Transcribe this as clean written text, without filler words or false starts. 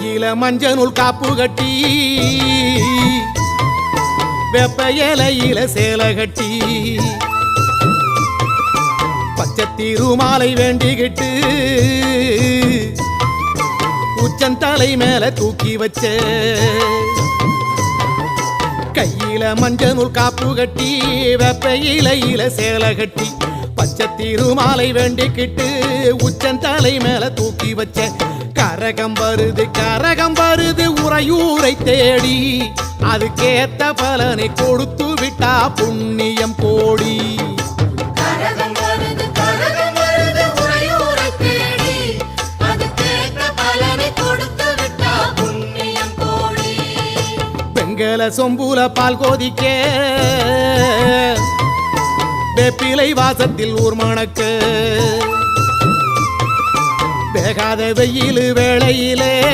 கையில மஞ்சள் காப்பு கட்டி வெப்ப இலையில சேலை கட்டி பச்சை திருமாலை வேண்டிக்கிட்டு உச்சந்தலை மேல தூக்கி வச்ச கையில மஞ்சள் காப்பு கட்டி வெப்ப இலையில சேலை கட்டி பச்சை திருமாலை வேண்டிக்கிட்டு உச்சந்தலை மேல தூக்கி வச்ச கரகம் வருது உறையூரை தேடி அதுக்கேத்த பலனை கொடுத்து விட்டா புண்ணியம் கோடி வெங்கல சொம்புல பால் கோதிக்க வேப்பிலை வாசத்தில் ஊர் மணக்க வேகாத வெயில் வேளையிலே